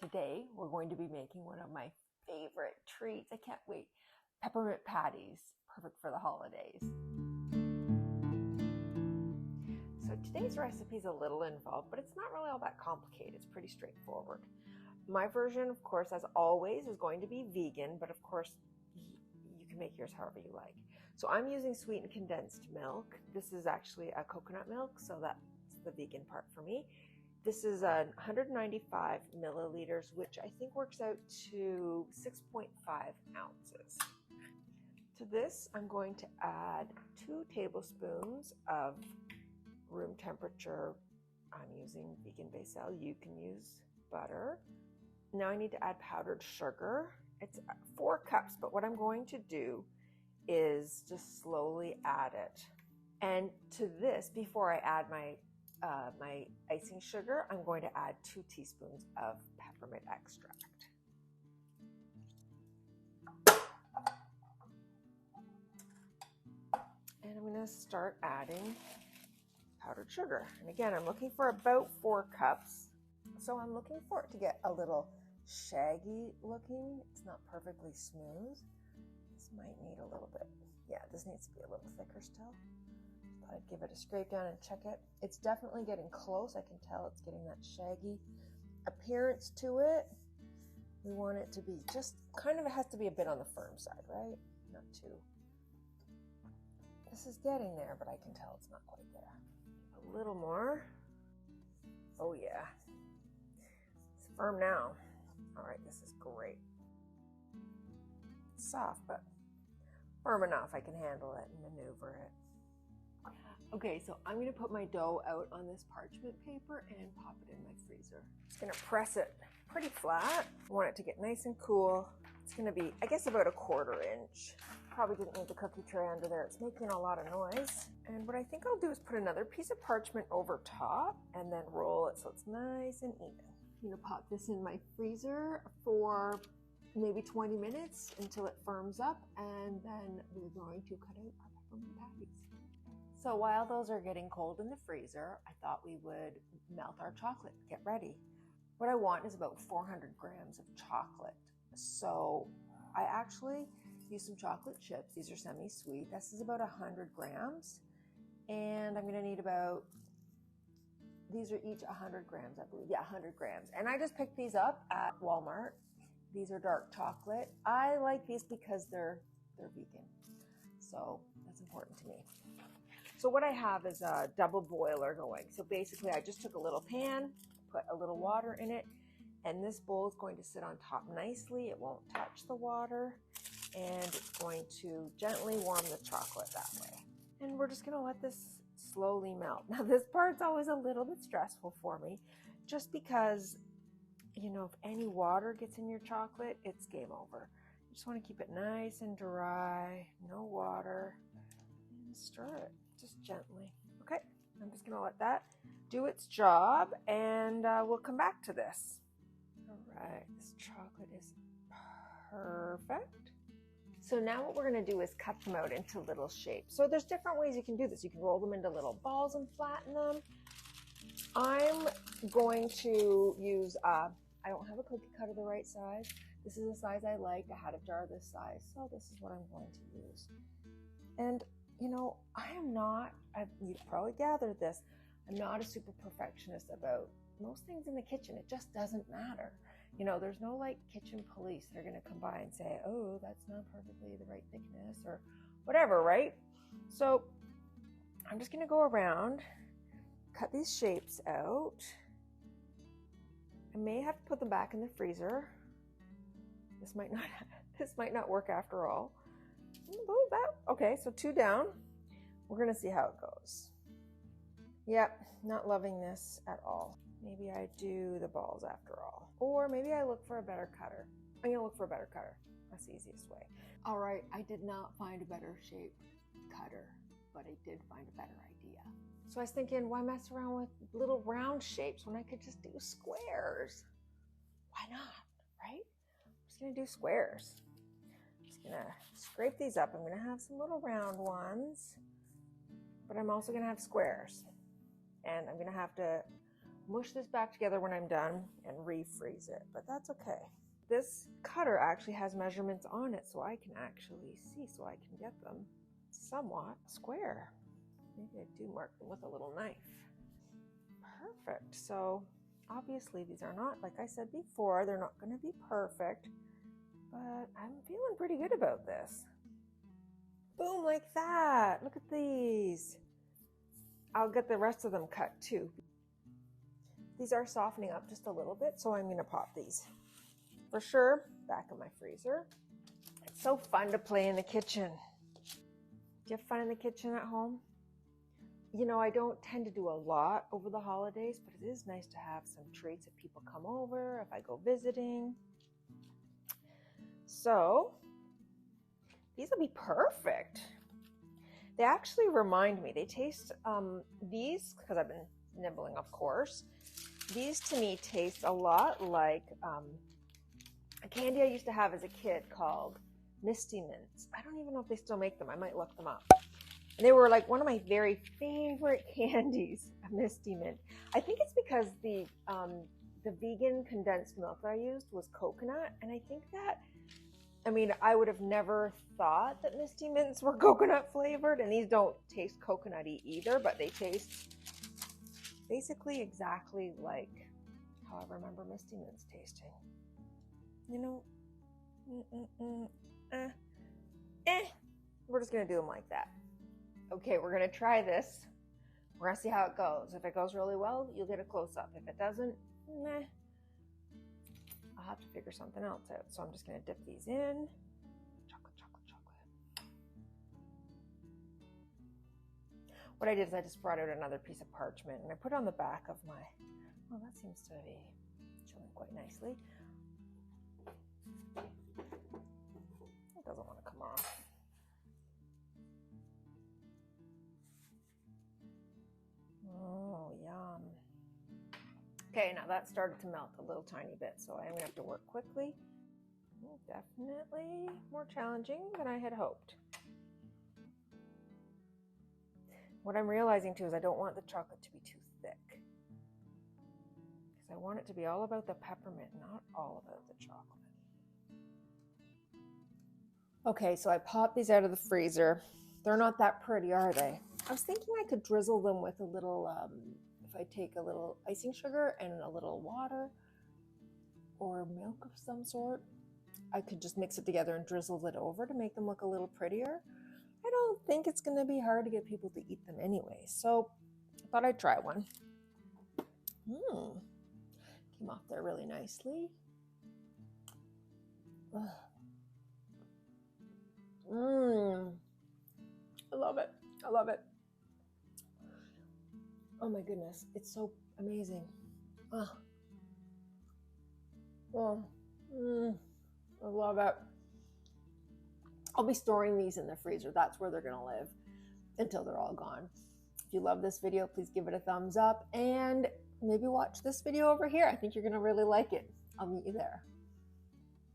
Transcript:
Today, we're going to be making one of my favorite treats. I can't wait. Peppermint patties, perfect for the holidays. So today's recipe is a little involved, but it's not really all that complicated. It's pretty straightforward. My version, of course, as always, is going to be vegan, but of course, you can make yours however you like. So I'm using sweetened condensed milk. This is actually a coconut milk, so that's the vegan part for me. This is 195 milliliters, which I think works out to 6.5 ounces. To this, I'm going to add 2 tablespoons of room temperature. I'm using vegan basil. You can use butter. Now I need to add powdered sugar. It's 4 cups, but what I'm going to do is just slowly add it. And to this, before I add my icing sugar, I'm going to add 2 teaspoons of peppermint extract. And I'm going to start adding powdered sugar. And again, I'm looking for about 4 cups. So I'm looking for it to get a little shaggy looking. It's not perfectly smooth. This might need a little bit. Yeah, this needs to be a little thicker still. I'd give it a scrape down and check it. It's definitely getting close. I can tell it's getting that shaggy appearance to it. We want it to be just kind of, it has to be a bit on the firm side, right? Not too. This is getting there, but I can tell it's not quite there. A little more. Oh yeah. It's firm now. All right, this is great. It's soft, but firm enough. I can handle it and maneuver it. Okay, so I'm going to put my dough out on this parchment paper and pop it in my freezer. Just going to press it pretty flat. I want it to get nice and cool. It's going to be, I guess, about 1/4 inch. Probably didn't need the cookie tray under there. It's making a lot of noise. And what I think I'll do is put another piece of parchment over top and then roll it so it's nice and even. I'm going to pop this in my freezer for maybe 20 minutes until it firms up, and then we're going to cut out our peppermint patties. So while those are getting cold in the freezer, I thought we would melt our chocolate, get ready. What I want is about 400 grams of chocolate. So I actually use some chocolate chips. These are semi-sweet. This is about 100 grams. And I'm gonna need about, these are each 100 grams, I believe. Yeah, 100 grams. And I just picked these up at Walmart. These are dark chocolate. I like these because they're vegan. So that's important to me. So what I have is a double boiler going. So basically I just took a little pan, put a little water in it, and this bowl is going to sit on top nicely. It won't touch the water, and it's going to gently warm the chocolate that way. And we're just gonna let this slowly melt. Now this part's always a little bit stressful for me, just because, you know, if any water gets in your chocolate, it's game over. You just wanna keep it nice and dry, no water, and stir it. Just gently. Okay, I'm just gonna let that do its job, and we'll come back to this. All right, this chocolate is perfect. So now what we're gonna do is cut them out into little shapes. So there's different ways you can do this. You can roll them into little balls and flatten them. I'm going to use, I don't have a cookie cutter the right size. This is the size I like. I had a jar this size, so this is what I'm going to use. And you know, you've probably gathered this, I'm not a super perfectionist about most things in the kitchen. It just doesn't matter. You know, there's no like kitchen police that are going to come by and say, oh, that's not perfectly the right thickness or whatever, right? So I'm just going to go around, cut these shapes out. I may have to put them back in the freezer. This might not work after all. Okay, so 2 down. We're gonna see how it goes. Yep, not loving this at all. Maybe I do the balls after all. Or maybe I look for a better cutter. I'm gonna look for a better cutter. That's the easiest way. All right, I did not find a better shape cutter, but I did find a better idea. So I was thinking, why mess around with little round shapes when I could just do squares? Why not, right? I'm just gonna do squares. Gonna scrape these up. I'm gonna have some little round ones, but I'm also gonna have squares, and I'm gonna have to mush this back together when I'm done and refreeze it, but that's okay. This cutter actually has measurements on it, so I can actually see, so I can get them somewhat square. Maybe I do mark them with a little knife. Perfect. So obviously these are not, like I said before, they're not going to be perfect, but I'm feeling pretty good about this. Boom, like that. Look at these. I'll get the rest of them cut too. These are softening up just a little bit, so I'm going to pop these for sure back in my freezer. It's so fun to play in the kitchen. Do you have fun in the kitchen at home? You know, I don't tend to do a lot over the holidays, but it is nice to have some treats if people come over, if I go visiting. So these will be perfect. They actually remind me, they taste, these, because I've been nibbling, of course, these to me taste a lot like a candy I used to have as a kid called Misty Mints. I don't even know if they still make them. I might look them up. And they were like one of my very favorite candies, a Misty Mint. I think it's because the vegan condensed milk that I used was coconut. And I think that, I mean, I would have never thought that Misty Mints were coconut flavored. And these don't taste coconutty either, but they taste basically exactly like how I remember Misty Mints tasting. You know, we're just going to do them like that. Okay, we're going to try this. We're going to see how it goes. If it goes really well, you'll get a close-up. If it doesn't, meh. I'll have to figure something else out. So I'm just going to dip these in. Chocolate, chocolate, chocolate. What I did is I just brought out another piece of parchment and I put it on the back of my, well, that seems to be chilling quite nicely. It doesn't want to come off. Oh, yum. Okay, now that started to melt a little tiny bit, so I'm going to have to work quickly. Definitely more challenging than I had hoped. What I'm realizing too is I don't want the chocolate to be too thick, because I want it to be all about the peppermint, not all about the chocolate. Okay, so I popped these out of the freezer. They're not that pretty, are they? I was thinking I could drizzle them with a little, if I take a little icing sugar and a little water or milk of some sort, I could just mix it together and drizzle it over to make them look a little prettier. I don't think it's going to be hard to get people to eat them anyway, so I thought I'd try one. Came off there really nicely. I love it. I love it. Oh my goodness, it's so amazing. I love it. I'll be storing these in the freezer. That's where they're gonna live until they're all gone. If you love this video, please give it a thumbs up and maybe watch this video over here. I think you're gonna really like it. I'll meet you there.